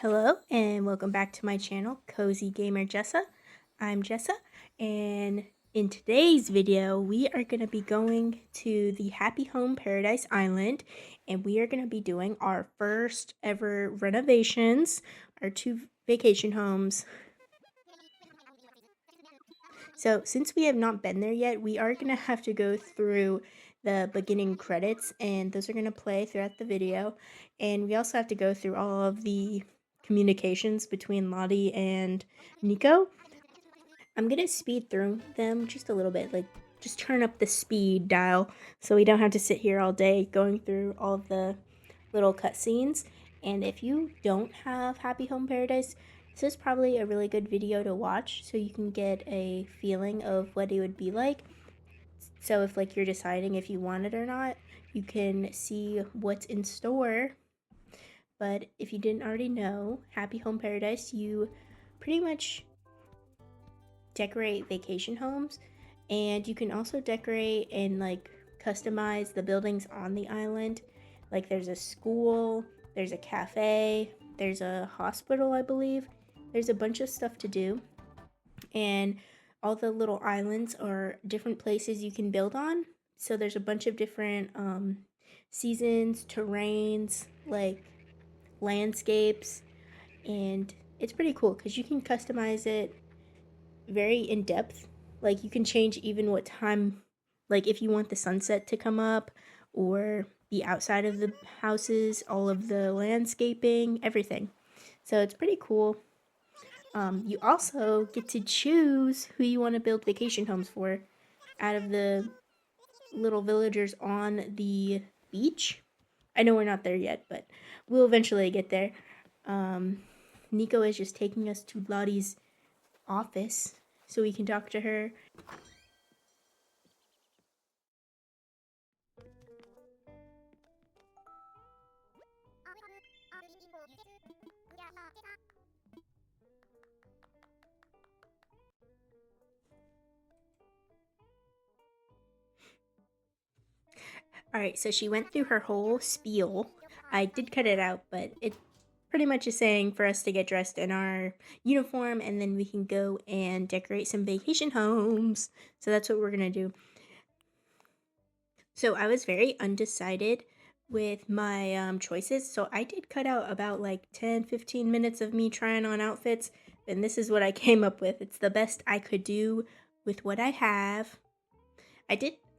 Hello and welcome back to my channel, Cozy Gamer Jessa. I'm Jessa, and in today's video we are going to be going to the Happy Home Paradise Island, and we are going to be doing our first ever renovations, our 2 vacation homes. So since we have not been there yet, we are going to have to go through the beginning credits, and those are going to play throughout the video. And we also have to go through all of the communications between Lottie and Nico. I'm going to speed through them just a little bit, like just turn up the speed dial so we don't have to sit here all day going through all of the little cutscenes. And if you don't have Happy Home Paradise, this is probably a really good video to watch so you can get a feeling of what it would be like. So if like you're deciding if you want it or not, you can see what's in store. But if you didn't already know, Happy Home Paradise, you pretty much decorate vacation homes, and you can also decorate and like customize the buildings on the island. Like there's a school, there's a cafe, there's a hospital, I believe. There's a bunch of stuff to do, and all the little islands are different places you can build on. So there's a bunch of different seasons, terrains, like landscapes, and it's pretty cool because you can customize it very in depth. Like you can change even what time, like if you want the sunset to come up or the outside of the houses, all of the landscaping, everything. So it's pretty cool. You also get to choose who you want to build vacation homes for out of the little villagers on the beach. I know we're not there yet, but we'll eventually get there. Nico is just taking us to Lottie's office so we can talk to her. Alright, so she went through her whole spiel. I did cut it out, but it pretty much is saying for us to get dressed in our uniform and then we can go and decorate some vacation homes. So that's what we're gonna do. So I was very undecided with my choices. So I did cut out about like 10-15 minutes of me trying on outfits, and this is what I came up with. It's the best I could do with what I have.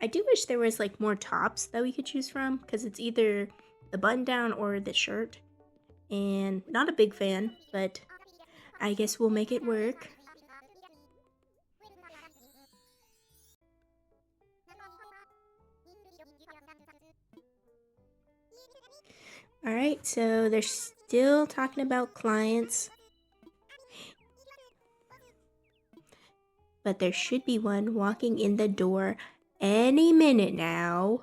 I do wish there was like more tops that we could choose from, because it's either the button down or the shirt. And not a big fan, but I guess we'll make it work. Alright, so they're still talking about clients, but there should be one walking in the door any minute now.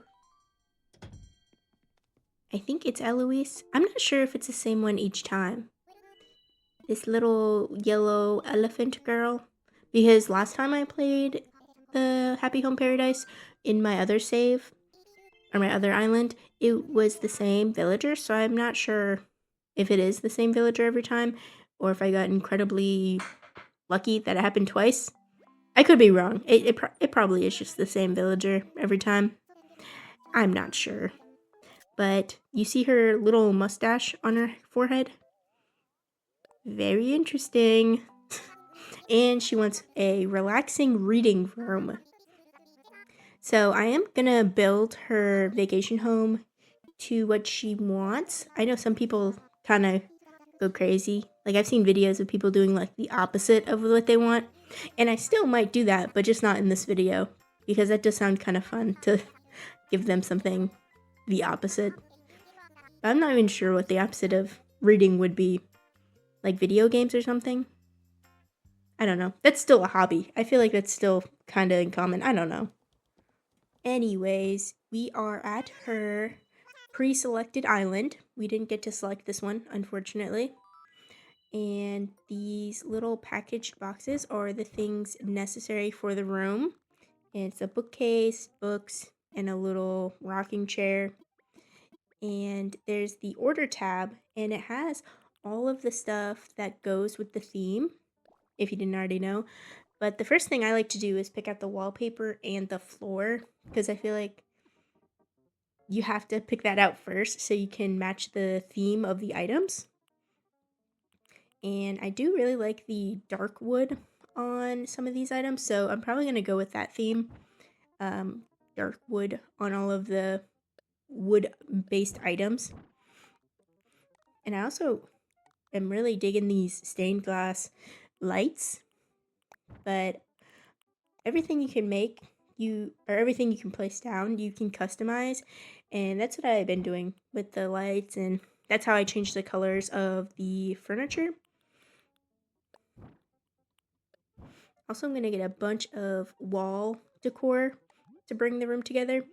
I think it's Eloise. I'm not sure if it's the same one each time. This little yellow elephant girl. Because last time I played the Happy Home Paradise in my other save, or my other island, it was the same villager, so I'm not sure if it is the same villager every time, or if I got incredibly lucky that it happened twice. I could be wrong. It probably is just the same villager every time. I'm not sure. But you see her little mustache on her forehead? Very interesting. And she wants a relaxing reading room. So I am gonna build her vacation home to what she wants. I know some people kind of go crazy. Like I've seen videos of people doing like the opposite of what they want. And I still might do that, but just not in this video, because that does sound kind of fun to give them something the opposite. But I'm not even sure what the opposite of reading would be. Like video games or something? I don't know. That's still a hobby. I feel like that's still kind of in common. I don't know. Anyways, we are at her pre-selected island. We didn't get to select this one, unfortunately. And these little packaged boxes are the things necessary for the room. And it's a bookcase, books, and a little rocking chair. And there's the order tab, and it has all of the stuff that goes with the theme, if you didn't already know. But the first thing I like to do is pick out the wallpaper and the floor, because I feel like you have to pick that out first so you can match the theme of the items. And I do really like the dark wood on some of these items, so I'm probably going to go with that theme. Dark wood on all of the wood-based items. And I also am really digging these stained glass lights, but everything you can make, everything you can place down, you can customize, and that's what I've been doing with the lights, and that's how I changed the colors of the furniture. Also, I'm going to get a bunch of wall decor to bring the room together.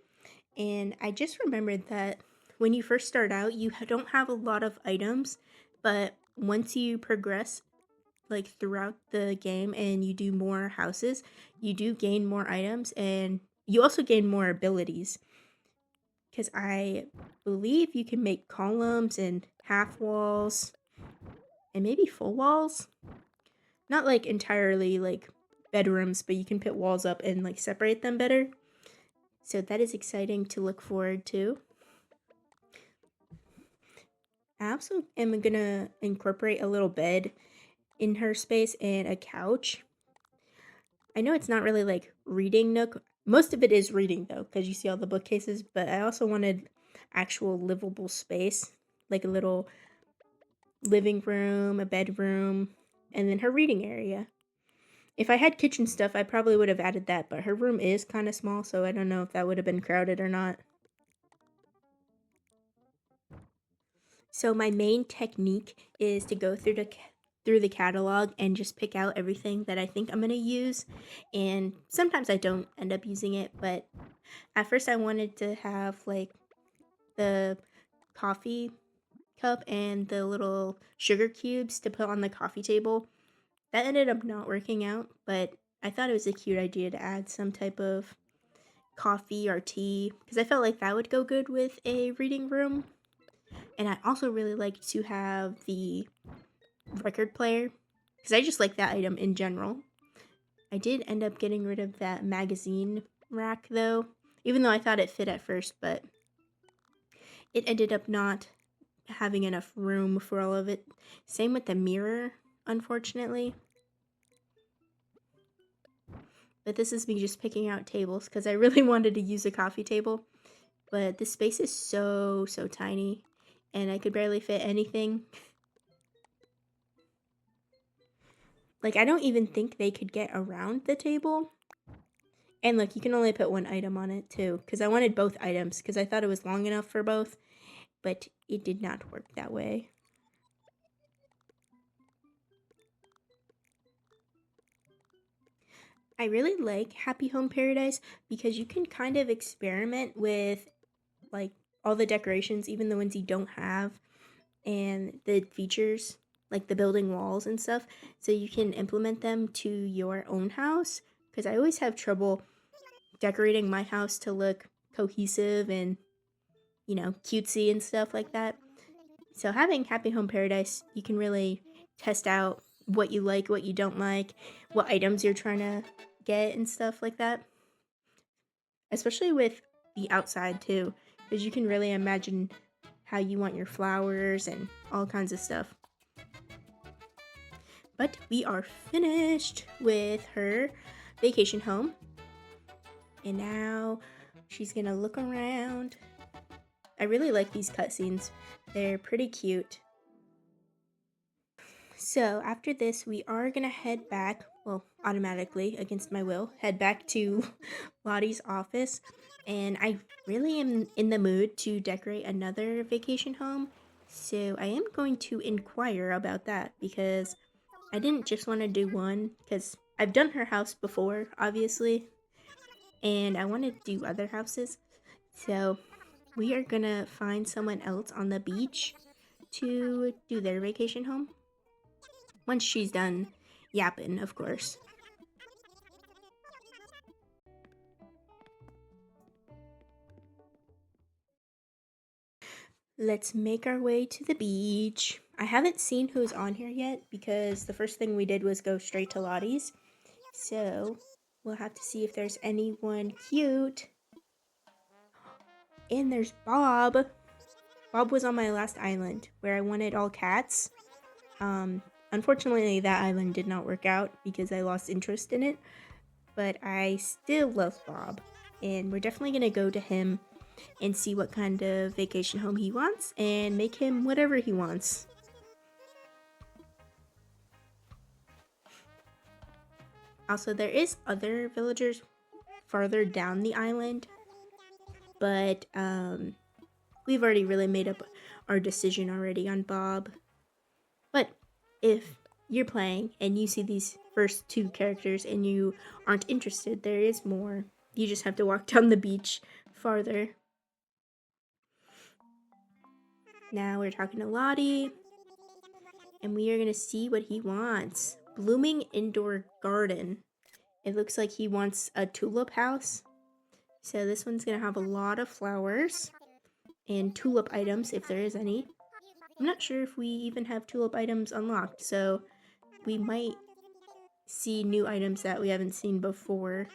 And I just remembered that when you first start out, you don't have a lot of items, but once you progress like throughout the game and you do more houses, you do gain more items, and you also gain more abilities. Because I believe you can make columns and half walls and maybe full walls. Not like entirely like bedrooms, but you can put walls up and like separate them better. So that is exciting to look forward to. I also am gonna incorporate a little bed in her space and a couch. I know it's not really like reading nook. Most of it is reading though, because you see all the bookcases, but I also wanted actual livable space, like a little living room, a bedroom, and then her reading area. If I had kitchen stuff, I probably would have added that, but her room is kind of small, so I don't know if that would have been crowded or not. So my main technique is to go through the catalog and just pick out everything that I think I'm going to use. And sometimes I don't end up using it, but at first I wanted to have like the coffee cup and the little sugar cubes to put on the coffee table. That ended up not working out, but I thought it was a cute idea to add some type of coffee or tea because I felt like that would go good with a reading room. And I also really like to have the record player because I just like that item in general. I did end up getting rid of that magazine rack though, even though I thought it fit at first, but it ended up not having enough room for all of it. Same with the mirror, unfortunately. But this is me just picking out tables because I really wanted to use a coffee table. But this space is so tiny and I could barely fit anything. Like, I don't even think they could get around the table. And look, you can only put one item on it too, because I wanted both items because I thought it was long enough for both, but it did not work that way. I really like Happy Home Paradise because you can kind of experiment with like all the decorations, even the ones you don't have, and the features like the building walls and stuff, so you can implement them to your own house. Because I always have trouble decorating my house to look cohesive and, you know, cutesy and stuff like that. So having Happy Home Paradise, you can really test out what you like, what you don't like, what items you're trying to get and stuff like that. Especially with the outside too, because you can really imagine how you want your flowers and all kinds of stuff. But we are finished with her vacation home. And now she's gonna look around. I really like these cutscenes. They're pretty cute. So after this, we are gonna head back, well, automatically, against my will, head back to Lottie's office. And I really am in the mood to decorate another vacation home. So I am going to inquire about that because I didn't just want to do one because I've done her house before, obviously, and I want to do other houses. So we are gonna find someone else on the beach to do their vacation home. Once she's done yapping, of course. Let's make our way to the beach. I haven't seen who's on here yet because the first thing we did was go straight to Lottie's. So we'll have to see if there's anyone cute. And there's Bob. Bob was on my last island where I wanted all cats. Unfortunately, that island did not work out because I lost interest in it. But I still love Bob. And we're definitely going to go to him and see what kind of vacation home he wants and make him whatever he wants. Also, there is other villagers farther down the island, but we've already really made up our decision already on Bob. But if you're playing and you see these first two characters and you aren't interested, there is more. You just have to walk down the beach farther. Now we're talking to Lottie, and we are going to see what he wants. Blooming indoor garden. It looks like he wants a tulip house. So this one's going to have a lot of flowers and tulip items if there is any. I'm not sure if we even have tulip items unlocked, so we might see new items that we haven't seen before,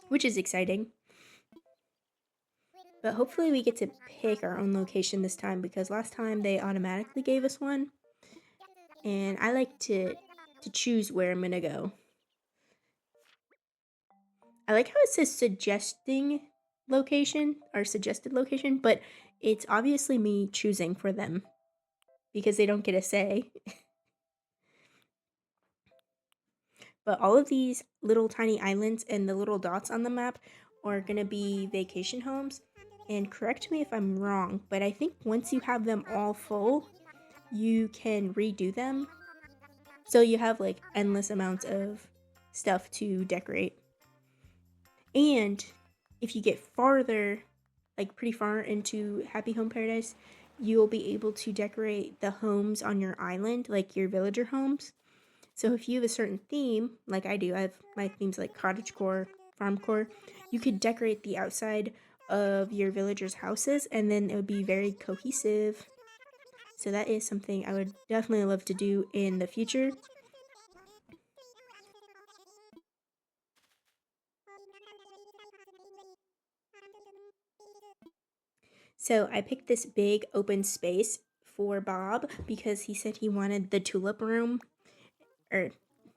which is exciting. But hopefully we get to pick our own location this time because last time they automatically gave us one. And I like to choose where I'm going to go. I like how it says suggesting location or suggested location, but it's obviously me choosing for them because they don't get a say. But all of these little tiny islands and the little dots on the map are going to be vacation homes. And correct me if I'm wrong, but I think once you have them all full, you can redo them. So you have like endless amounts of stuff to decorate. And if you get farther, like pretty far into Happy Home Paradise, you'll be able to decorate the homes on your island, like your villager homes. So if you have a certain theme, like I do, I have my themes like cottagecore, farmcore, you could decorate the outside of your villagers' houses and then it would be very cohesive. So that is something I would definitely love to do in the future. So I picked this big open space for Bob because he said he wanted the tulip room, or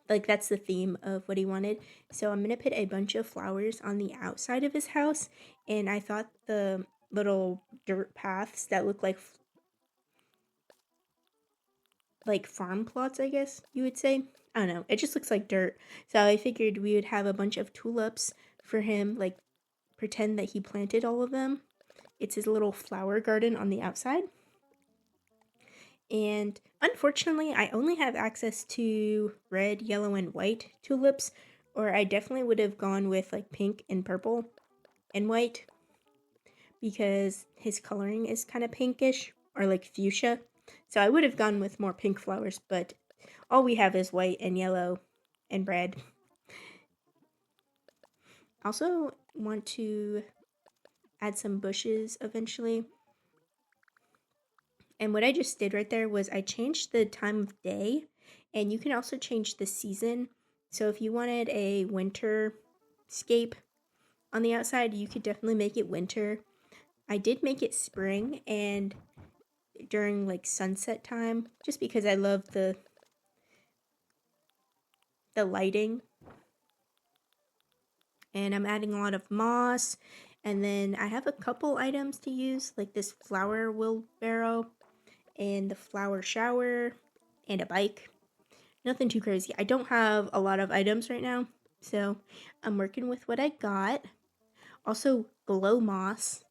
like that's the theme of what he wanted. So I'm gonna put a bunch of flowers on the outside of his house, and I thought the little dirt paths that look like farm plots, I guess you would say. I don't know. It just looks like dirt. So I figured we would have a bunch of tulips for him, like pretend that he planted all of them. It's his little flower garden on the outside. And unfortunately, I only have access to red, yellow, and white tulips, or I definitely would have gone with like pink and purple and white because his coloring is kind of pinkish or like fuchsia. So I would have gone with more pink flowers, but all we have is white and yellow and red. Also want to add some bushes eventually. And what I just did right there was I changed the time of day, and you can also change the season. So if you wanted a winter scape on the outside, you could definitely make it winter. I did make it spring and during like sunset time just because I love the lighting. And I'm adding a lot of moss, and then I have a couple items to use like this flower wheelbarrow and the flower shower and a bike. Nothing too crazy. I don't have a lot of items right now, so I'm working with what I got. Also, glow moss.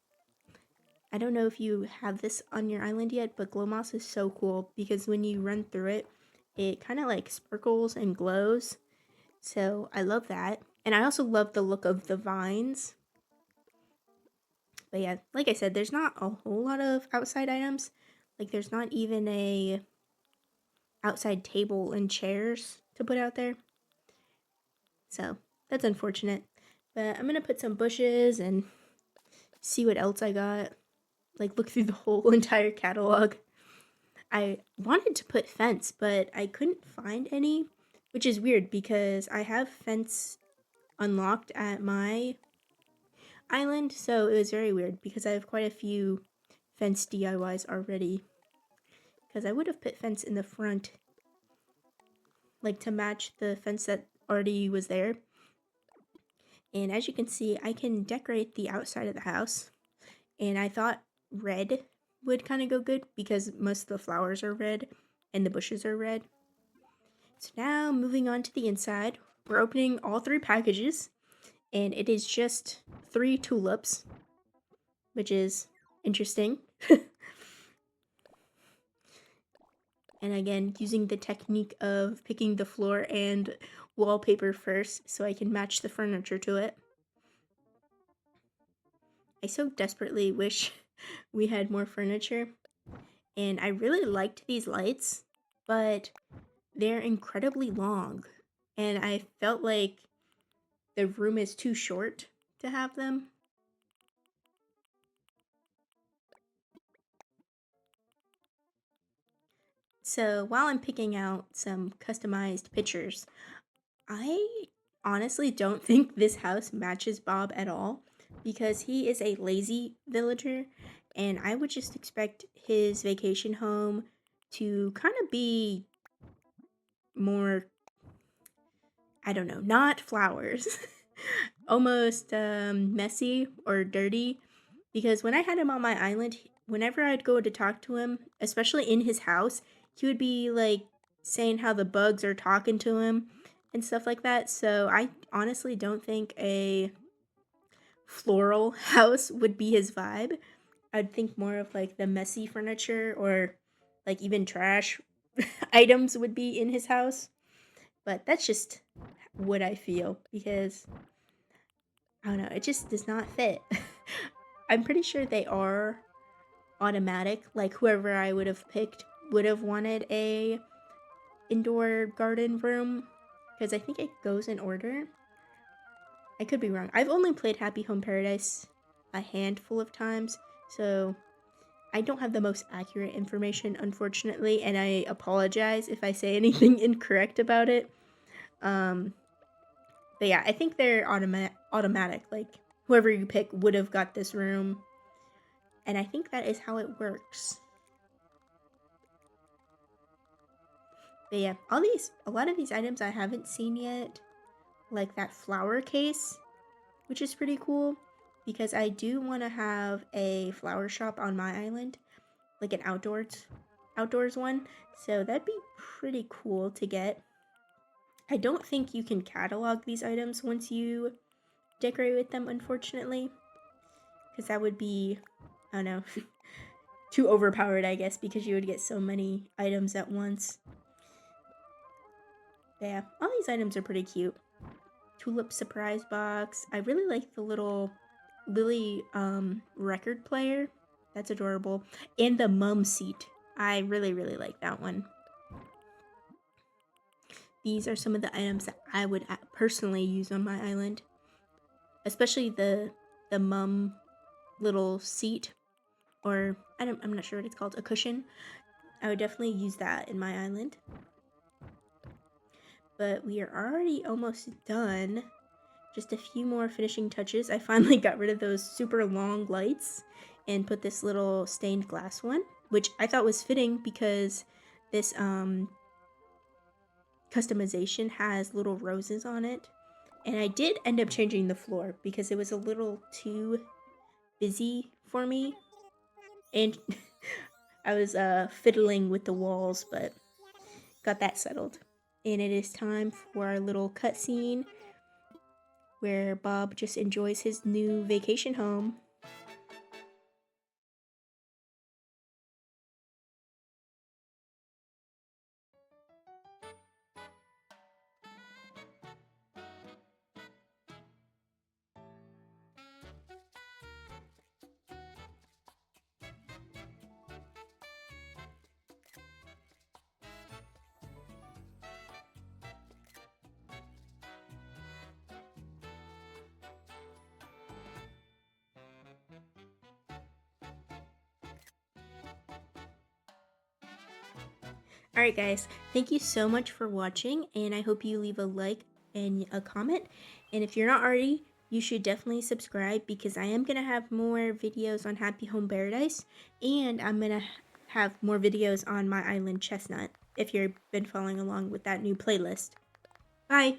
I don't know if you have this on your island yet, but glow moss is so cool because when you run through it, it kind of like sparkles and glows. So I love that. And I also love the look of the vines. But yeah, like I said, there's not a whole lot of outside items. Like there's not even a outside table and chairs to put out there. So that's unfortunate. But I'm going to put some bushes and see what else I got. like look through the whole entire catalog. I wanted to put fence, but I couldn't find any, which is weird because I have fence unlocked at my island, so it was very weird because I have quite a few fence DIYs already. Because I would have put fence in the front, like to match the fence that already was there. And as you can see, I can decorate the outside of the house. And I thought red would kind of go good because most of the flowers are red and the bushes are red. So now moving on to the inside, we're opening all 3 packages. And it is just 3 tulips, which is interesting. And again, using the technique of picking the floor and wallpaper first so I can match the furniture to it. I so desperately wish we had more furniture. And I really liked these lights, but they're incredibly long. And I felt like the room is too short to have them. So while I'm picking out some customized pictures, I honestly don't think this house matches Bob at all because he is a lazy villager, and I would just expect his vacation home to kind of be more, I don't know, not flowers, almost messy or dirty. Because when I had him on my island, whenever I'd go to talk to him, especially in his house, he would be like saying how the bugs are talking to him and stuff like that. So I honestly don't think a floral house would be his vibe. I'd think more of like the messy furniture or like even trash items would be in his house. But that's just what I feel because I don't know, it just does not fit. I'm pretty sure they are automatic. Like whoever I would have picked would have wanted a indoor garden room because I think it goes in order. I could be wrong. I've only played Happy Home Paradise a handful of times, so I don't have the most accurate information, unfortunately, and I apologize if I say anything incorrect about it. But yeah, I think they're automatic. Like whoever you pick would have got this room, and I think that is how it works. But yeah, a lot of these items I haven't seen yet, like that flower case, which is pretty cool because I do want to have a flower shop on my island, like an outdoors one. So that'd be pretty cool to get. I don't think you can catalog these items once you decorate with them, unfortunately, because that would be, I don't know, too overpowered, I guess, because you would get so many items at once. But yeah, all these items are pretty cute. Tulip surprise box. I really like the little Lily record player. That's adorable. And the mum seat. I really, really like that one. These are some of the items that I would personally use on my island. Especially the mum little seat. Or, I'm not sure what it's called. A cushion. I would definitely use that in my island. But we are already almost done. Just a few more finishing touches. I finally got rid of those super long lights and put this little stained glass one, which I thought was fitting because this customization has little roses on it. And I did end up changing the floor because it was a little too busy for me. And I was fiddling with the walls, but got that settled. And it is time for our little cutscene where Bob just enjoys his new vacation home. Alright guys, thank you so much for watching, and I hope you leave a like and a comment. And if you're not already, you should definitely subscribe, because I am going to have more videos on Happy Home Paradise, and I'm going to have more videos on my island Chestnut, if you've been following along with that new playlist. Bye!